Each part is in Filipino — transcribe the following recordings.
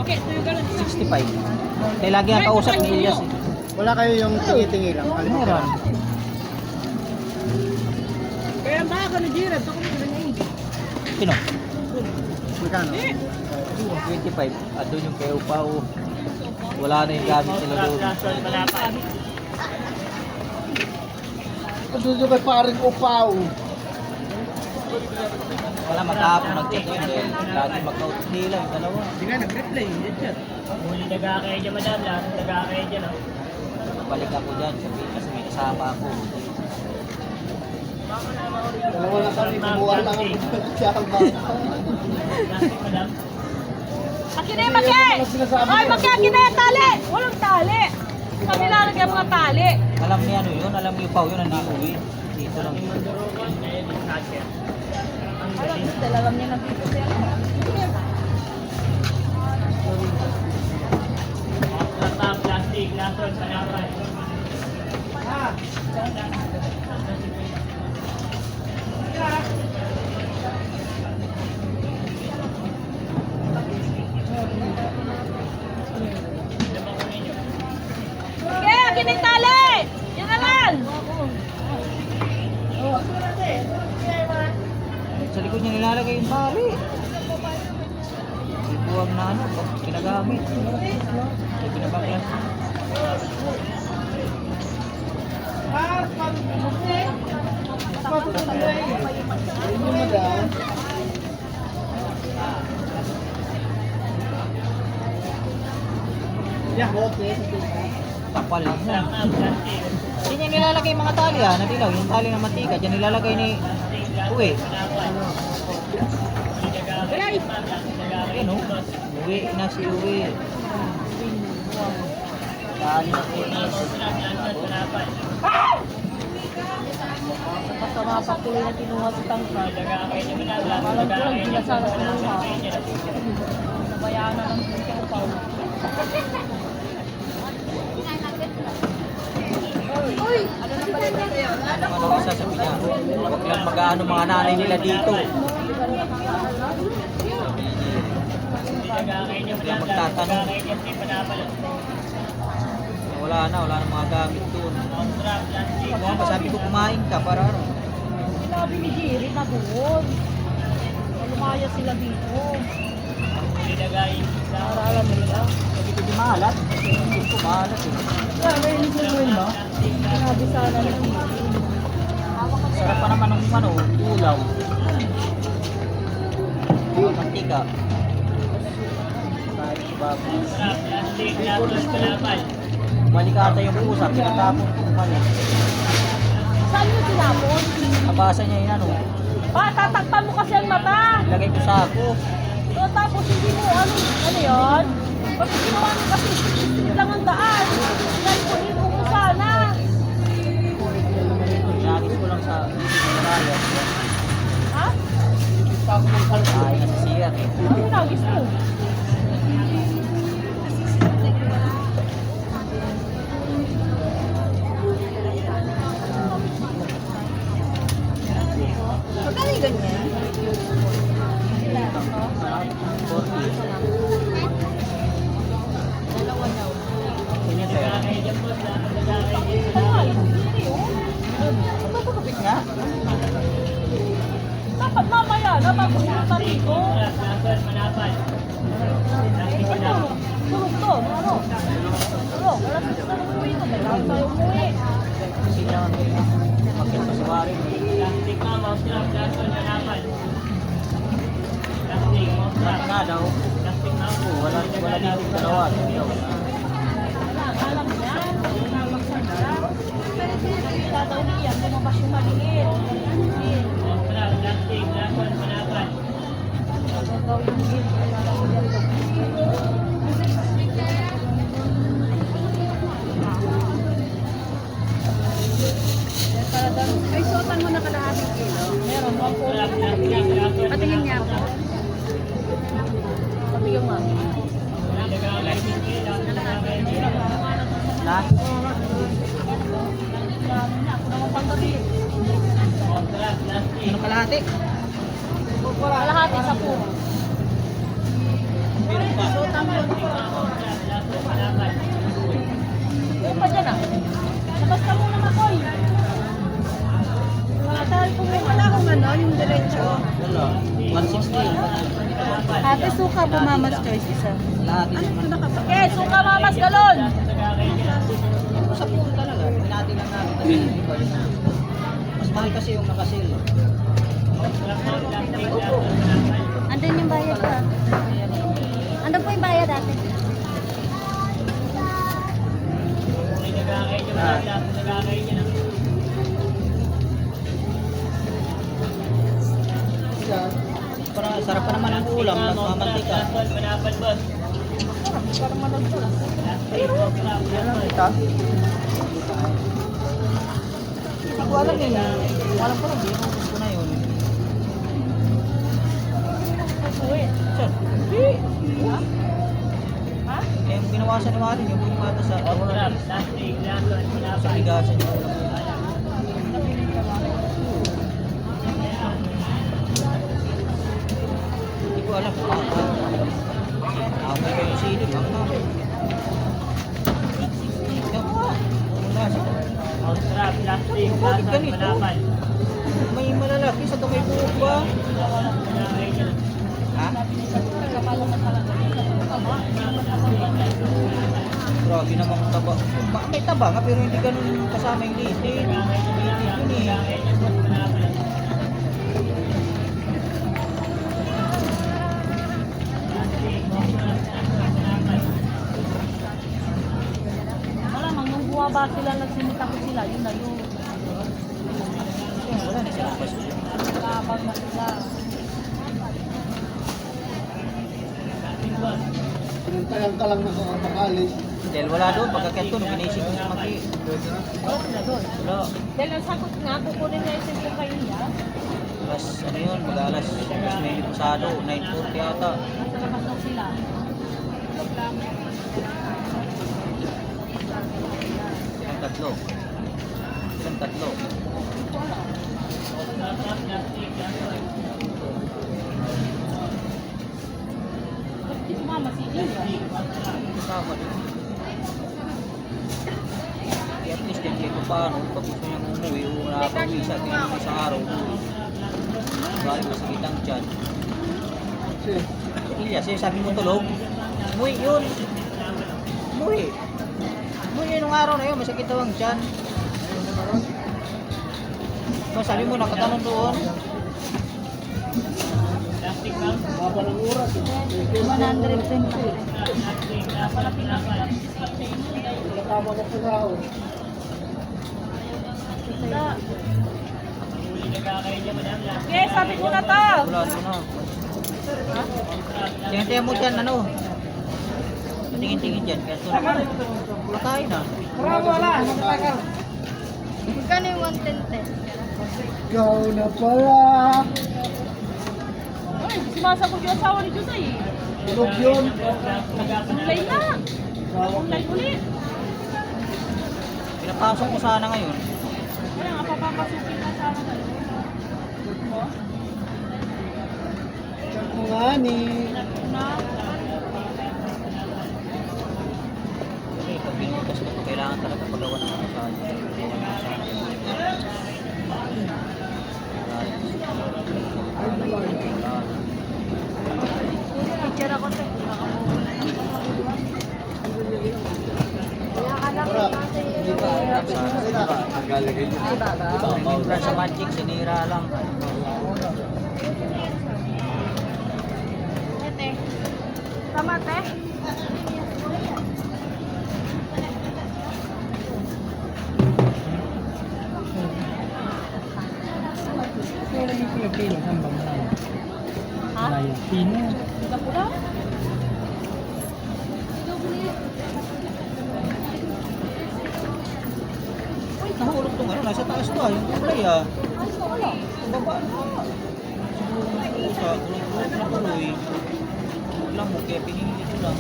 Okay, ito yung ganun. 65. Kaya lagi ang kausap ni Elias eh. Wala kayo yung tingi-tingi lang. Meron. Kaya ang baka ni Jira, ito kung ano niya eh. Sino? Magkano? 25. At doon yung kay Upao. Wala na yung gamit nila doon. Doon yung kay paring upaw. Wala matapon nag-chat yun dahil lagi mag-out nila yung dalawa. Hindi nga, nag-reply. Hindi chat. Muli nag-aakay dyan madam, lahat nag-aakay dyan. Balik ako dyan kasi may kasama ako. Dalawa na kami, kumuha lang ang sama. Plastic madam. Akin na Ay, akin na yung tali! Walang tali! Kami lalagyan mga tali. Alam niya ano yun, alam niyo Pao yun, nandito eh. Dito lang. Mandurukan, ngayon yung catcher. Ang galing. Alam niya nandito siya. Plastic, lason, panapan. Sige, akin na yung tali! Yan na lang! Sa likod niya nilalagay yung tali. Ibuwag na ano, ginagamit. Pinabaklas. Tapal na. Hindi niya nilalagay yung mga tali nadilaw. Yung tali na matika, dyan nilalagay ni Uwe. Ayan o. Uwe na si Uwe. Tali na kinis. Basta mga patuloy na kinuha sa tangka. Alam ko lang, hindi na sana kinuha. Nabayaan na lang din siya upaw. Uy! Ano na pala na sa'yo? Ano ang sasabi niya? Huwag lang mag-ano mga nanay nila dito. Magtatanong. Wala na mga gamit doon. Kung ba sabi ko kumain ka para ano? Sinabi ni Jerry na doon. Lumaya sila dito. Para alam nila. Sabi ko di maalat. Hindi ko maalat eh. Kaya may inisip mo yun ba? Sinabi sana ni Jerry. Sarap pa naman ng ano, ulaw. Mga mantika. Kahit si Babu. Balik ata yung pusa, pinatapon ko balik. Saan mo tinapon? Nabasa niya yun ano. Tatakpan mo kasi ang mata. Ilagay ko sa ako. So, tapos hindi mo, ano yun? Pag ginawa mo kasi, lang ang daan. Dahil kunin mo sana. Inagis ko lang sa raya. Ha? Ay, nasa siyat eh. Ano nagis mo? Magkano yung ganyan? 40. Dalawa daw. Ganyan sa'yo. Ay, hindi yun. Kapit nga. Dapat mamaya na bago pumunta dito. Ito, tulog to. Ano? Tulog. Alas ito na umuwi to. Kailangan tayo umuwi. Kasi niya, makit pa sa wari. Plastic nga daw. Oo, wala dito yung dalawa. Alam niya. Namaksan siya. Tataw niya. Lumabas yung maliit. Gagawin yun. Ay, sotan mo na kalahating kilo. Meron. Patingin niya ako. Patingin nga. Na? Ako naman panggabi. Ano kalahati? Kalahati sa po. Meron pa. Yung pa dyan ah. Labas ka muna Makoy. Wala akong ano, yung diretso. Wala. 160. Ate, suka po Mama's Choice isa. Lahat din naman. Okay, suka mamas galon. Sa pool talaga. Pinati lang namin. Kasi mas mahal kasi yung nakasil. Andun yung bayad ka. Andun po yung bayad ate. Para sarap pa naman ang ulam. Mas mamantika. Hindi ko alam yun. Alam ko lang. Binubos ko na yun. Sir. Ha? Eh, yung binawasan naman yung bumata sa sa bigasan yung ulam. Hindi ko alam. Ako may kayo sili. Wala siya. Bakit ganito? May malalaki sa kamay buhok ba? Ha? Grabe namang taba. May taba nga pero hindi ganun kasama yung litin. Litin yun eh. Malamang nung bumaba sila, nagsimita ko sila, yun na yun. Wala na siya. Nakabang na sila. Pinantayan ka lang na makakalis. Dahil wala doon, pagkakit ko, nung inisip ko sa maki. Wala sila doon. Wala. Dahil ang sakot nga, kukunin na yung simple kayo niya. Alas, ano yun, mag-alas medyo pasado, 9:40 yata. Nasa labas na sila. Ilang tatlo. Ilang tatlo. Kasi sumama si Ila. Kasama din. At least yan kahit paano, pag gusto niyang umuwi o nakapag-isa, tingnan isang araw, umuwi. Bali mo sa kitang tiyan. Ilyas, sabi mo tulog, umuwi yun. Umuwi. Umuwi yun nung araw na yun, masakit daw ang tiyan. So, sabi mo, nakatanong doon. Haba ng oras. 120. Nakatama ka sa tao. Okay, sabi ko na to. Wala ito na. Tingin-tingin mo dyan, ano? Tingin-tingin dyan, kaya ito naman. Patay na. Magkano yung 110? Ikaw na pala. Ay, sumasagot yung asawa ni Josay. Tulog yun. Online na. Online ulit. Pinapasok mo sana ngayon. Kaya nga, papapasukin na sana kayo. Check mo nga ni. Na, Okay, pag pinutas ko ito, kailangan talaga pagawa ng massage. Picture ako to. Hindi pa. Nagalagay niyo. Ay, baba. Wala sa magic, sinira lang. Ete. Tama, te? ha? Pino. Pila pula? Nahulog tong ano, nasa taas to ah, yung kulay ah. Sa baba na. Siguro sa tuloy. Wala mo, kaya pinili ko lang.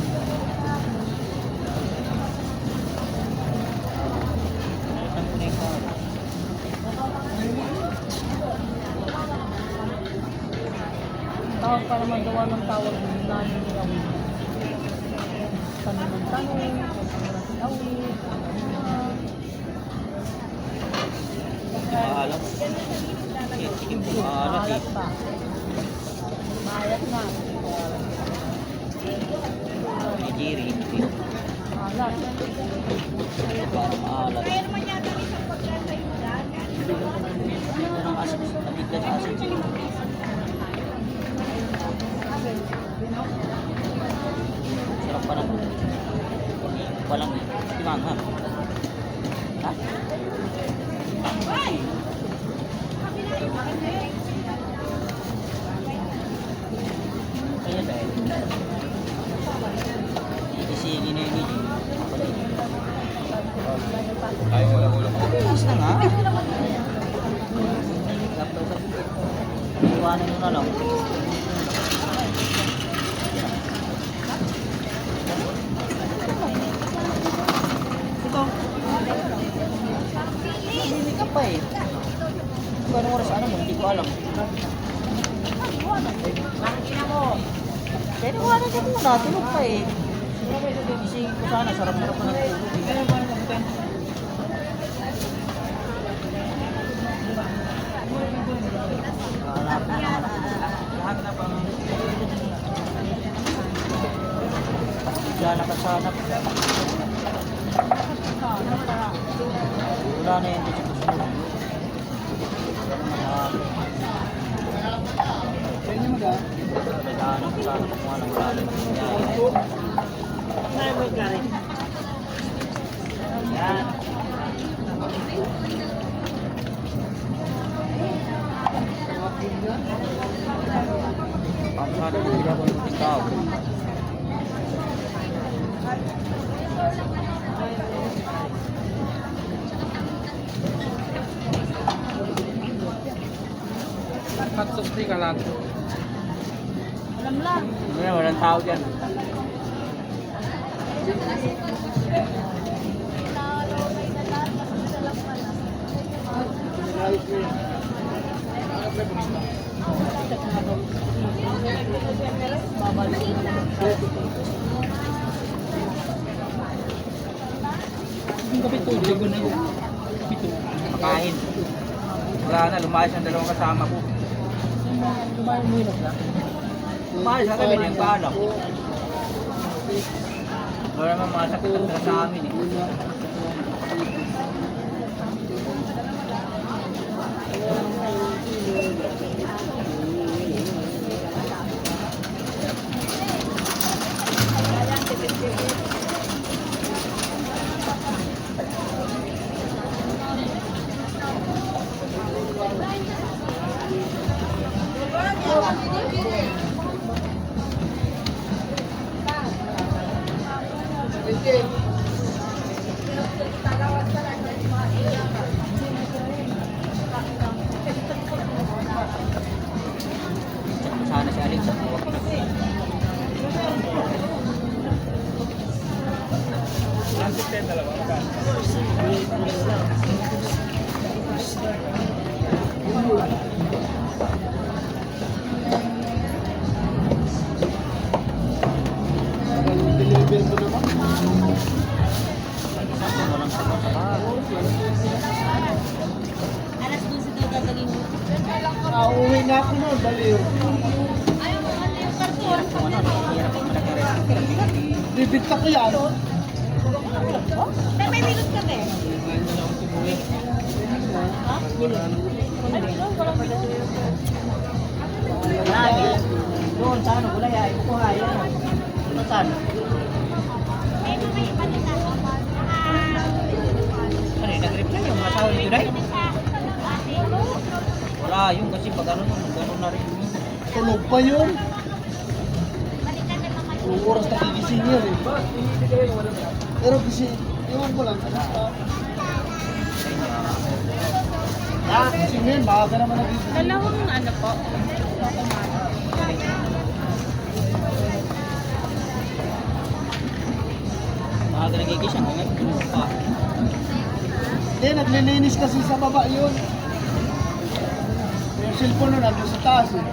Saan ko na yung tao? Tawag para magawa ng tawag ng nanin nila. tanong, awit, Maalat. Sige, maalat eh. pa. Mayat na. May jiri. Malat. Parang maalat. Ito ng asin. Natiglas asin. Sarap pa na. Walang timang ha. Ha? Kaya dahil. Isigin na yun. Ay, wala. Ayos na nga. Iwanan mo na lang. Ito. Hindi ka pa eh. Kung anong oras ano mo, hindi ko alam. Pero wala ka muna, tulog pa eh. Isingin ko sana, sarap-sarap pa ng lahat na pang lalakad sana. Wala na yun dito sa susunod. Naghahanap ko sana kung anong wala na nangyayari. Yan. Paano na sila kung ng tao? Katsukti ka lang. Alam lang. Walang tao dyan. Makain. Wala na, lumayas ang dalawang kasama ko. Lumayas sa kami, nagpaalam. Wala naman mga sakit sa amin eh. Sana si Alex sa buwak. Deliver mo naman. Walang sapat. Alas 12 daw gagawin mo. Uuwi na ako nun, baliw. Ayaw mo ano yung karton. Kung ano, hirap ang malaki. Bibigta ko yan. Pero may minutes kami. Ha? Doon, sa ano, gulay ay kukuha yan. Doon saan? Eh, mamaya pa nila. Ano yun, nag-reply yung mga tao ni Juday? Wala yun kasi pag ano gano'n na rin yun. Tulog pa yun. Yung oras na gigising yun eh. Pero gising, iwan ko lang. Gising yun, maaga naman nagigising. Dalawang ano po. Maaga nagigising, ngayon pa. Hindi, naglilinis kasi sa baba yun. Yung cellphone nun, nandun sa taas eh.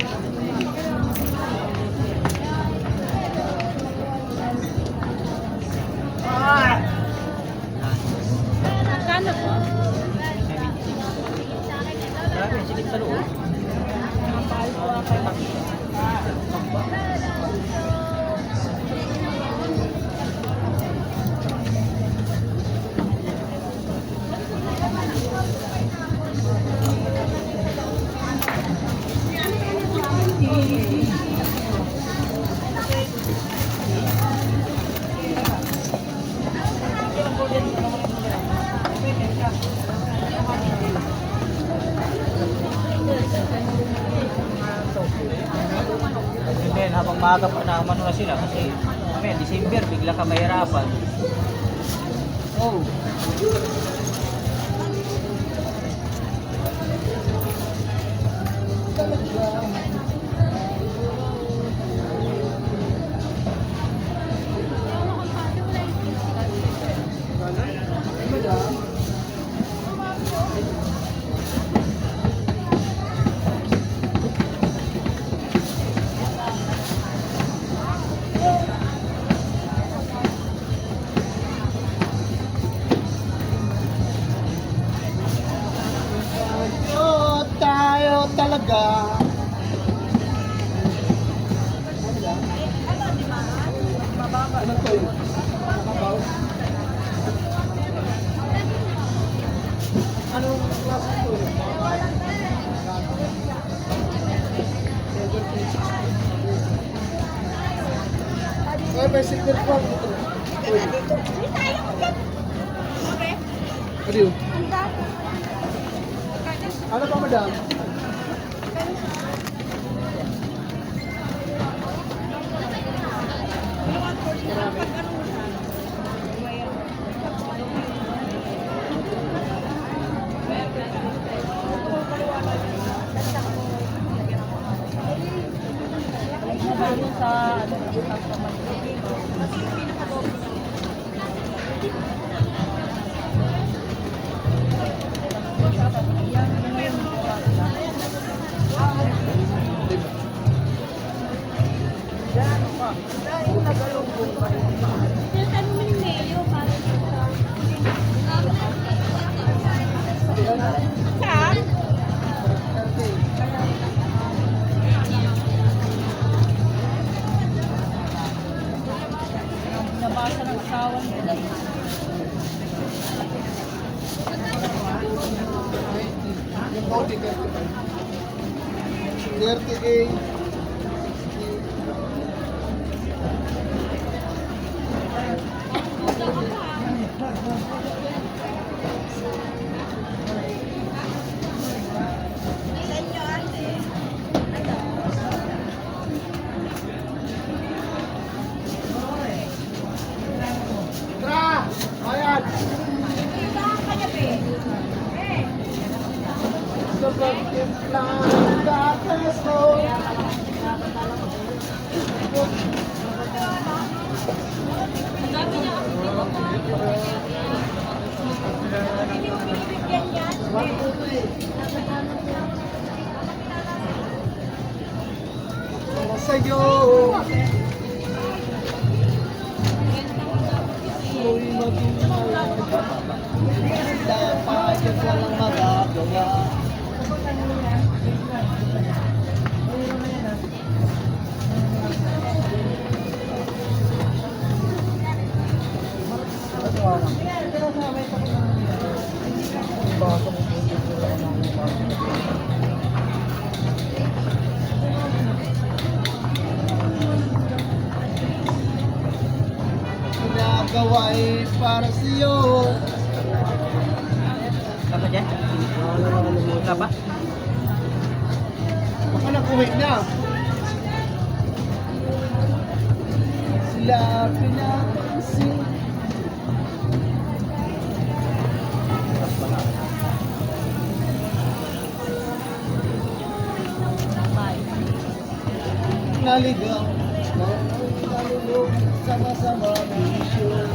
maaga pa na umano na sila kasi mamaya December bigla ka mahirapan. Oh. Oh, tayo talaga. Ano to yun? Mababaw? Anong klase to yun? Ay, may secret form ito. Ano yun? Ano pa, madam? Yung sa ano, nabasa ng asawa nila. Yung Audi 38. Tra! Ayan! Sa pagtimplang kakaso. Sa'yo ako'y maging malaga. Dapat yung walang magagawa. Ginagawa ay para sa'yo. Apa dyan? Wala pa? Baka nag-uwi na. Sila pinapansin. Naligaw. Nalulog. Sama-sama bisyo.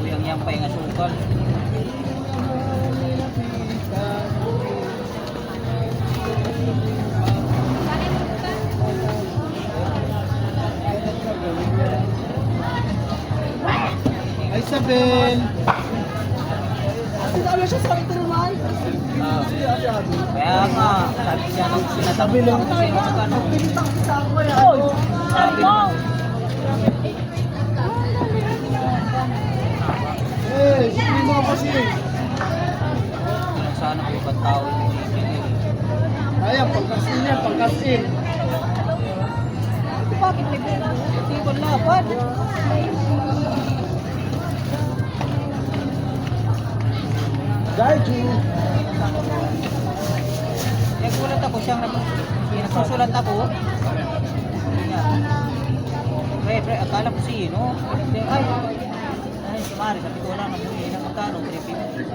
Kuyang yang pa yung asukal. Ay, Isabel! Ano siya sa ito naman? Kaya nga, sabi siya nung sinatabi lang kasi ano. Pinitang isa ko yan. Sabi mo! Eh, hindi mo kasi. Sana ko ibang tao yung Ayan, pangkasin yan, pangkasin. Bakit may hindi ko laban? Dahil, Ju. Nagsulat ako siyang nagsusulat ako. niya. Pre, akala ko si, no? Ay, sumari, sabi ko wala na muli na magkano, 350.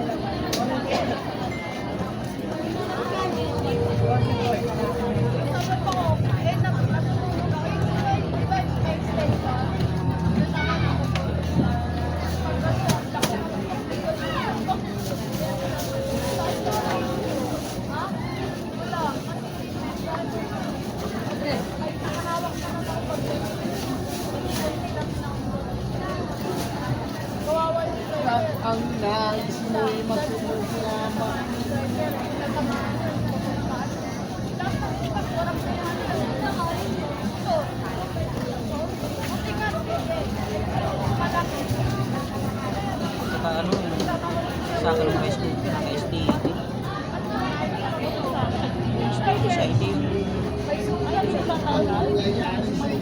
Ang nais mo'y magsusulama. Saka ano, sa akin ng Facebook ko, naka-STD. STD siya, hindi yung...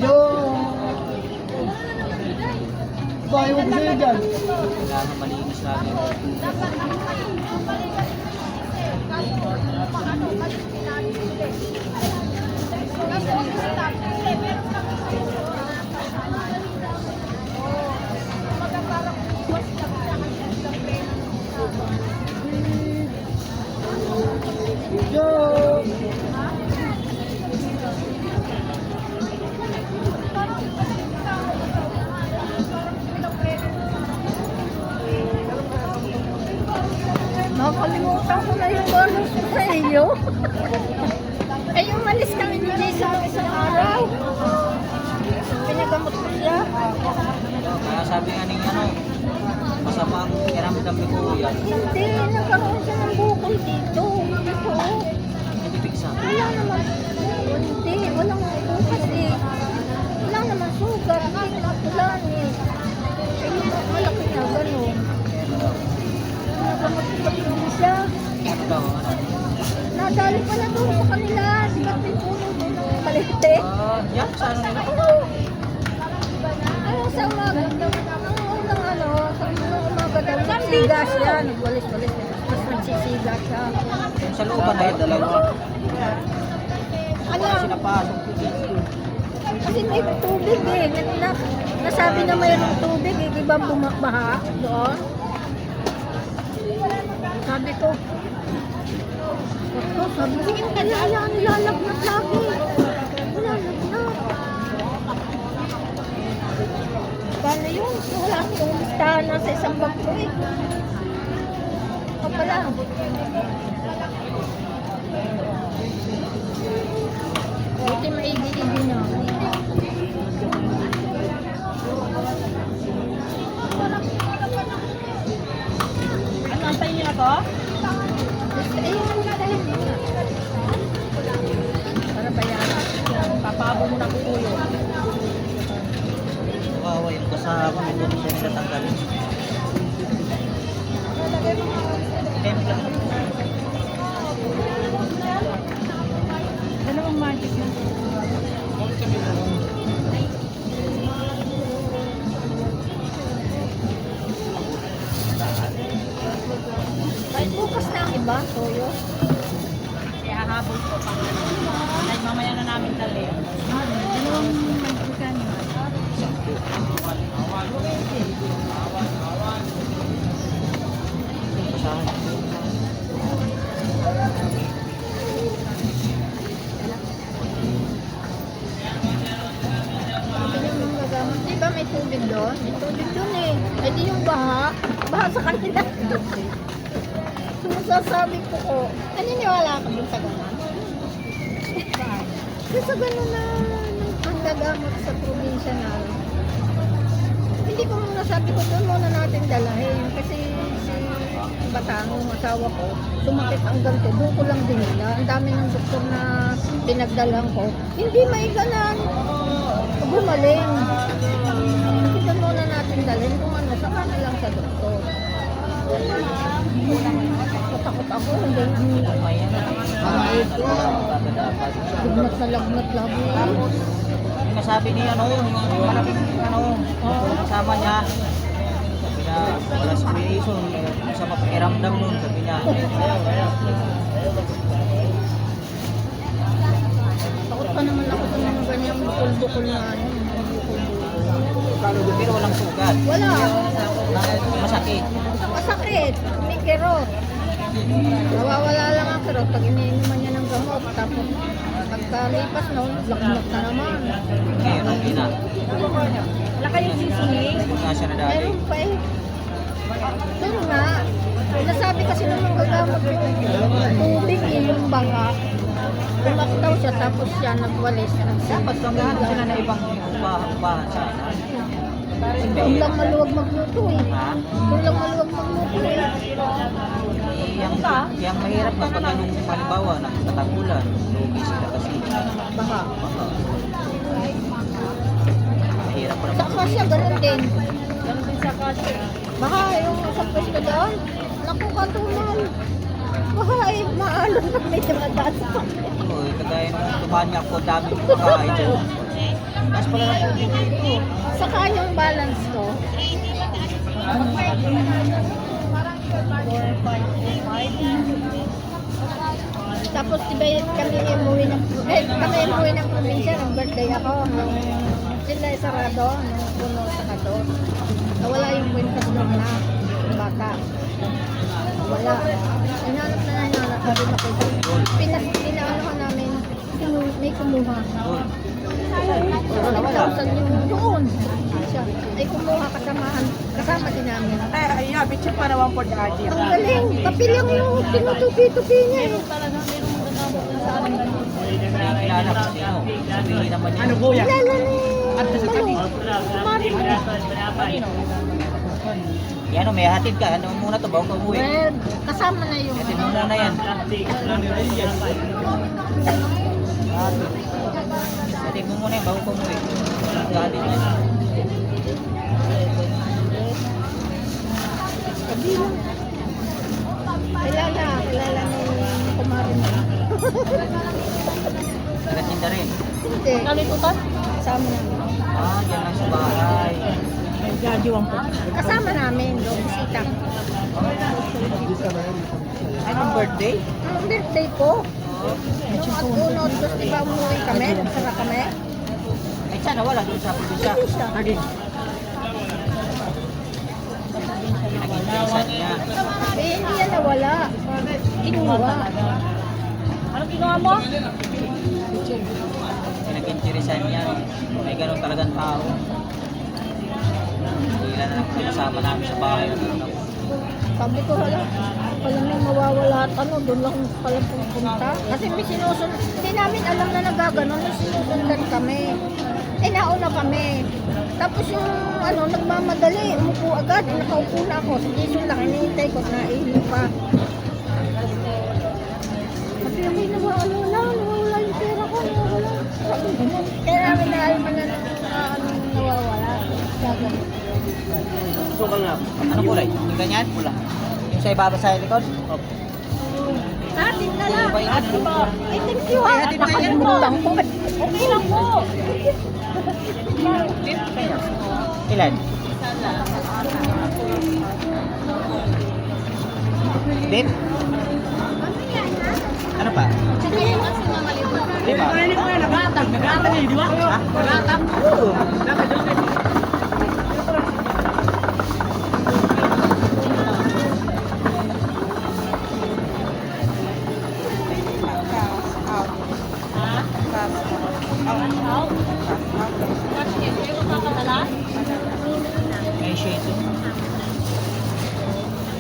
Yo! Bayo ko sa'yo dyan. Kailangan malinis lagi. Yo! Nakalimutan ko na yung bonus ko sa iyo. Ay, umalis kami ni Jason ng isang araw. Pinagamot ko siya. Kaya sabi nga ng ano, masamang kiramdam ni Kuya, Hindi, nagkaroon siya ng bukol dito. Dito. hindi piksa. Wala naman. Hindi, walang bukas eh. Wala naman sugat. Wala eh. Ay, malaki na gano'n. Nagamot ko pa siya. Ano daw, ano? Nadali pa na doon sa kanila. Sikat din puno doon ng kalite. Yan, sa ano nila? Oo. Ano sa umaga? Ang unang ano, sa unang umaga daw, nagsisiga siya. Nagwalis-walis. Tapos nagsisiga siya. Sa looban na yun, dalawa. Ano? Sinapasok ko dito. Kasi may tubig eh. Nasabi na mayroong tubig eh. Di ba bumakbaha doon? Sabi ko, sabi ko, kaya yan, nilalagnat lagi. Nilalagnat. Paano yun? Wala akong listahan na sa isang bangko eh. O pala. Buti maigi-igi na. Ano, antayin niyo na to? Para bayaran. Papabo mo na po tuyo. Kawawa yung kasama, may tunog siya nila tanggalin. Kaya lang. Dalawang magic na. Kahit bukas na ang iba, toyo. Kaya hahabol ko pang ano. Kahit mamaya na namin dali. Dalawang magikan. Di ba may tubig doon? May tubig doon eh. Eh di yung baha. Baha sa kanila. Sumasasabi ko, naniniwala ka dun sa gano'n? Kasi sa gano'n na ang gagamot sa probinsya na hindi ko muna sabi ko doon muna natin dalahin. Kasi si Batangong asawa ko, sumakit ang ganito. Doon ko lang dinila. Ang dami ng doktor na pinagdalang ko. Hindi maiganan. Gumaling. Kasi doon muna natin dalhin kung ano, saka na lang sa doktor. Matakot ako, hindi. Ayan na. Lagnat na lagnat lagi. Yung nasabi ni ano, yung malaking ano, kasama niya. Sabi na, wala si Jason, sa mapakiramdam nun, sabi niya. Ako Takot pa naman ako sa mga ganyang bukol-bukol na ano. Bukol-bukol. Pero walang sugat. Wala. Masakit. Masakit. May kirot. Nawawala lang ang kirot pag iniinuman niya ng gamot. Tapos pagkalipas noon, lakmot na naman. Ngayon, okay na. Wala kayong sisinig. Wala siya na dati. Meron pa eh. Meron na. Nasabi kasi ng mga gamot yung tubig yung banga. Pumaktaw siya tapos siya nagwalis. Dapat banggahan sila na ibang upahan sana. Doon lang maluwag magluto eh. Ha? Doon lang maluwag magluto eh. Yang mahirap kapag anong halimbawa ng katagulan, lugi sila kasi Baka. baka mahirap pa Sa naman. kasya, ganun din. Ganun din sa kasya. Baka yung sa pwesto doon, naku katunan. Baka eh, maalon na may dumadaan sa Uy, kagaya nung tumanyak ko, dami kong pagkain doon. Tapos pala na po dito. Saka yung balance ko. 4, 5, 5. Tapos diba kami umuwi ng probinsya, ng birthday ako. Nung sila sarado, nung puno sa kato. Nawala yung kwenta doon na bata. Wala. Hinanap na hinanap. Sabi na ko, pinaano ka namin, may kumuha. Doon. 1,000 yung doon. Siya. Ay kumuha kasama din namin. Ayun, bitch para one for the idea. Ang galing. Kapil lang yung tinutupi-tupi niya. Meron talaga, merong gagamot din sa amin. Kilala ko sino. Sabihin naman niya. Ano kuya? Kilala ni Mami. Yan o, may hatid ka. Ano muna to bago ka umuwi? Well, kasama na yung Hatid mo muna yan. Hatid mo muna yan bago ka umuwi. Hatid mo yan. Kilala ni Kumarin. Nagatinda rin. Hindi. Kalitutan? Kasama namin. Ah, yan lang sa bahay. May gajiwang po. Kasama namin doon, bisita. Anong birthday? Ang birthday ko. Nung at-unod, tapos di ba umuwi kami? Nagsara kami? Ay, sana wala doon sa probinsya. Hindi siya. Pinag-intisan niya. Eh, hindi yan nawala. Kinuha. Anong ginawa mo? Pinag-intisan niya. May ganun talagang tao. Ilan na lang kasama namin sa bahay. Sabi ko, hala, pala may mawawala at ano, doon lang pala pupunta. Kasi may sinusunod, hindi namin alam na nagaganon, may sinusundan kami. Eh, nauna kami. Tapos yung, ano, nagmamadali, umupo agad, nakaupo na ako. Sa Jason lang, hinihintay ko, naihin pa. Sabi namin, nawawala yung pera ko, nawawala. Kaya namin naalaman na nawawala. Gagawin. Sukal nga. Ano kulay? Yung ganyan? Pula. Yung sa ibaba sa likod? Atin na lang. Ano ba? Ay, thank you ha. Atin ba yan? Nakalimutan ko. Okay lang po. Ilan? Beef? Ano pa? Lima? Nagatag eh, di ba? Ha? Nagatag. Oo. May shade.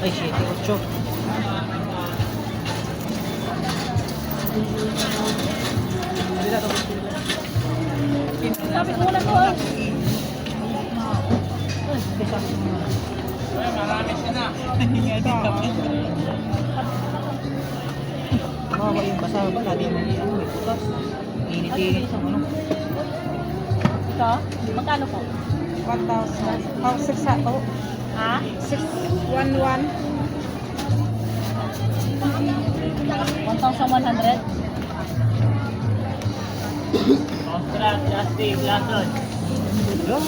Ay, shade. 8. Sabi ko na po. Kawawa yung basa ba? Lagi mo yung may bukas. Init-init ang ano. Ito? Magkano po? 1,000. Oh, 6 ato. Ha? 611. 1,100? Hello?